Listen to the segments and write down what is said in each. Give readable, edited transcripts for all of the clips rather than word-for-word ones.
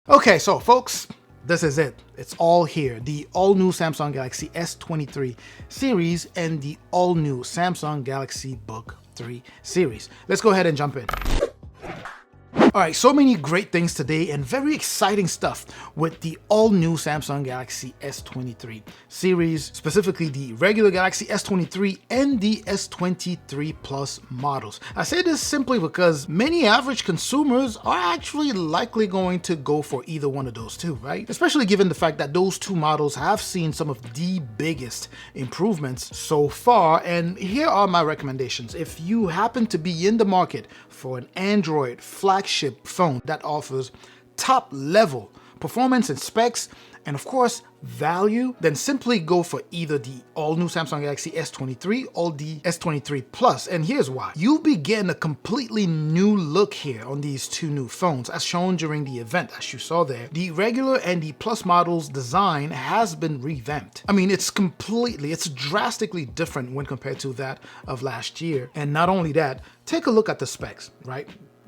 Okay, so folks, this is it. It's all here. The all-new Samsung Galaxy S23 series and the all-new Samsung Galaxy Book 3 series. Let's go ahead and jump in. Alright, so many great things today and very exciting stuff with the all-new Samsung Galaxy S23 series, specifically the regular Galaxy S23 and the S23 Plus models. I say this simply because many average consumers are actually likely going to go for either one of those two, right? Especially given the fact that those two models have seen some of the biggest improvements so far, and here are my recommendations. If you happen to be in the market for an Android flagship phone that offers top level performance and specs and of course value, then simply go for either the all-new Samsung Galaxy S23 or the S23 Plus. And here's why. You'll be getting a completely new look here on these two new phones as shown during the event. As you saw there, the regular and the Plus models design has been revamped. I mean, it's drastically different when compared to that of last year. And not only that, take a look at the specs, right?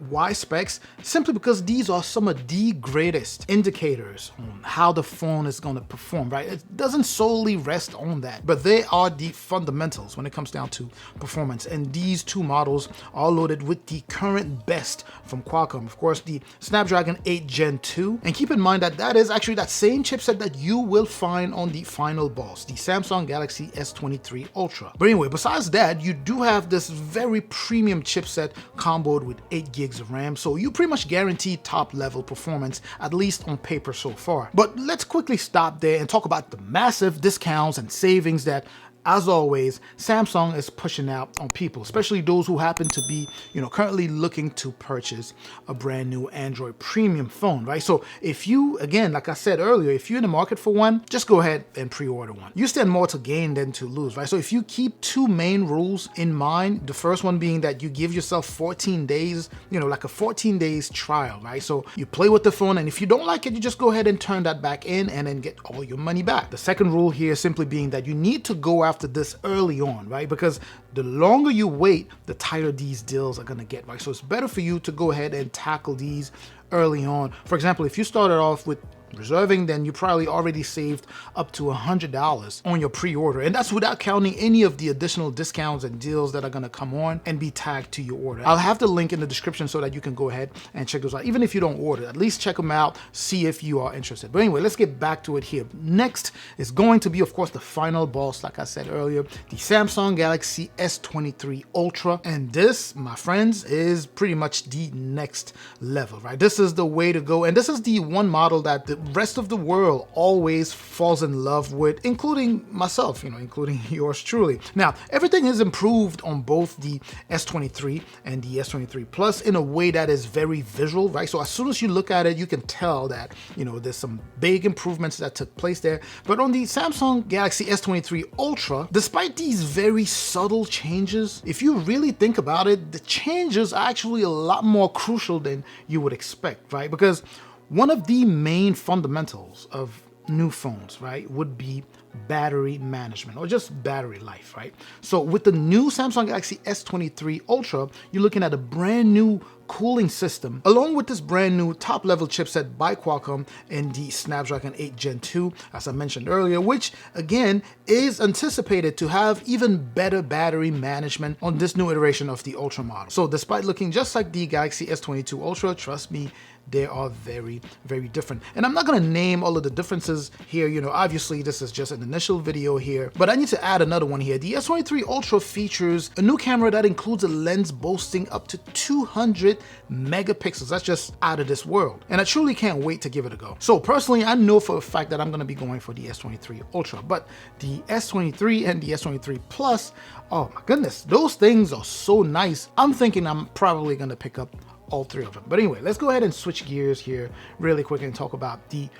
Why specs? Simply because these are some of the greatest indicators on how the phone is going to perform, right? It doesn't solely rest on that, but they are the fundamentals when it comes down to performance. And these two models are loaded with the current best from Qualcomm, of course, the Snapdragon 8 Gen 2. And keep in mind that that is actually that same chipset that you will find on the final boss, the Samsung Galaxy S23 Ultra. But anyway, besides that, you do have this very premium chipset comboed with 8 gigs of RAM, so you pretty much guarantee top level performance, at least on paper so far. But let's quickly stop there and talk about the massive discounts and savings that, as always, Samsung is pushing out on people, especially those who happen to be, currently looking to purchase a brand new Android premium phone, right? So if you, again, like I said earlier, if you're in the market for one, just go ahead and pre-order one. You stand more to gain than to lose, right? So if you keep two main rules in mind, the first one being that you give yourself 14 days, like a 14 days trial, right? So you play with the phone, and if you don't like it, you just go ahead and turn that back in and then get all your money back. The second rule here simply being that you need to go after this early on, right? Because the longer you wait, the tighter these deals are gonna get, right? So it's better for you to go ahead and tackle these early on. For example, if you started off with reserving, then you probably already saved up to $100 on your pre-order, and that's without counting any of the additional discounts and deals that are going to come on and be tagged to your order. I'll have the link in the description so that you can go ahead and check those out. Even if you don't order, at least check them out, see if you are interested. But anyway, let's get back to it here. Next is going to be, of course, the final boss, like I said earlier, the Samsung Galaxy S23 Ultra. And this, my friends, is pretty much the next level, right? This is the way to go, and this is the one model that the rest of the world always falls in love with, including myself, including yours truly. Now, everything is improved on both the S23 and the S23 Plus in a way that is very visual, right? So as soon as you look at it, you can tell that, there's some big improvements that took place there. But on the Samsung Galaxy S23 Ultra, despite these very subtle changes, if you really think about it, the changes are actually a lot more crucial than you would expect, right? Because one of the main fundamentals of new phones, right, would be battery management or just battery life, right? So with the new Samsung Galaxy S23 Ultra, you're looking at a brand new cooling system along with this brand new top level chipset by Qualcomm and the Snapdragon 8 Gen 2, as I mentioned earlier, which again is anticipated to have even better battery management on this new iteration of the Ultra model. So despite looking just like the Galaxy S22 Ultra, trust me, they are very, very different. And I'm not going to name all of the differences here. Obviously this is just an initial video here, but I need to add another one here. The S23 Ultra features a new camera that includes a lens boasting up to 200 megapixels. That's just out of this world. And I truly can't wait to give it a go. So personally, I know for a fact that I'm going to be going for the S23 Ultra, but the S23 and the S23 Plus, oh my goodness, those things are so nice. I'm thinking I'm probably going to pick up all three of them. But anyway, let's go ahead and switch gears here really quick and talk about the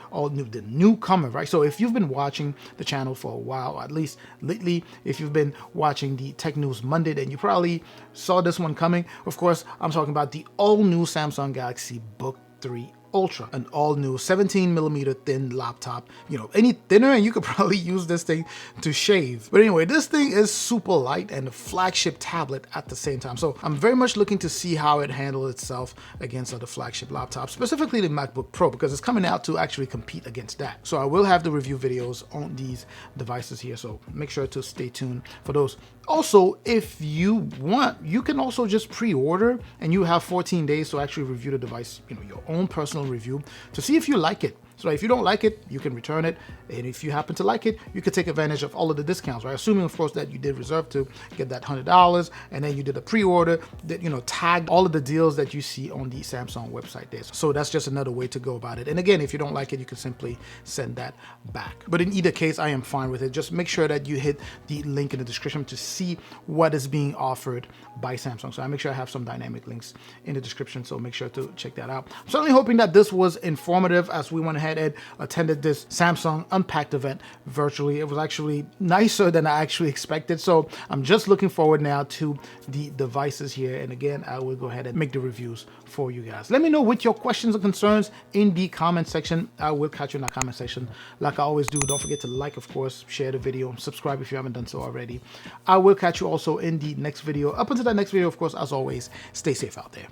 newcomer, right? So if you've been watching the channel for a while, or at least lately, if you've been watching the Tech News Monday, then you probably saw this one coming. Of course, I'm talking about the all new Samsung Galaxy Book 3 Ultra, an all-new 17mm thin laptop. You know, any thinner and you could probably use this thing to shave. But anyway, this thing is super light and a flagship tablet at the same time. So I'm very much looking to see how it handles itself against other flagship laptops, specifically the MacBook Pro, because it's coming out to actually compete against that. So I will have the review videos on these devices here, so make sure to stay tuned for those. Also, if you want, you can also just pre-order and you have 14 days to actually review the device, you know, your own personal review to see if you like it. So if you don't like it, you can return it. And if you happen to like it, you could take advantage of all of the discounts, right? Assuming, of course, that you did reserve to get that $100 and then you did a pre-order that, you know, tagged all of the deals that you see on the Samsung website there. So that's just another way to go about it. And again, if you don't like it, you can simply send that back. But in either case, I am fine with it. Just make sure that you hit the link in the description to see what is being offered by Samsung. So I make sure I have some dynamic links in the description. So make sure to check that out. I'm certainly hoping that this was informative as we went ahead and attended this Samsung Unpacked event virtually. It was actually nicer than I actually expected. So I'm just looking forward now to the devices here. And again, I will go ahead and make the reviews for you guys. Let me know with your questions or concerns in the comment section. I will catch you in the comment section like I always do. Don't forget to like, of course, share the video, subscribe if you haven't done so already. I will catch you also in the next video. Up until that next video, of course, as always, stay safe out there.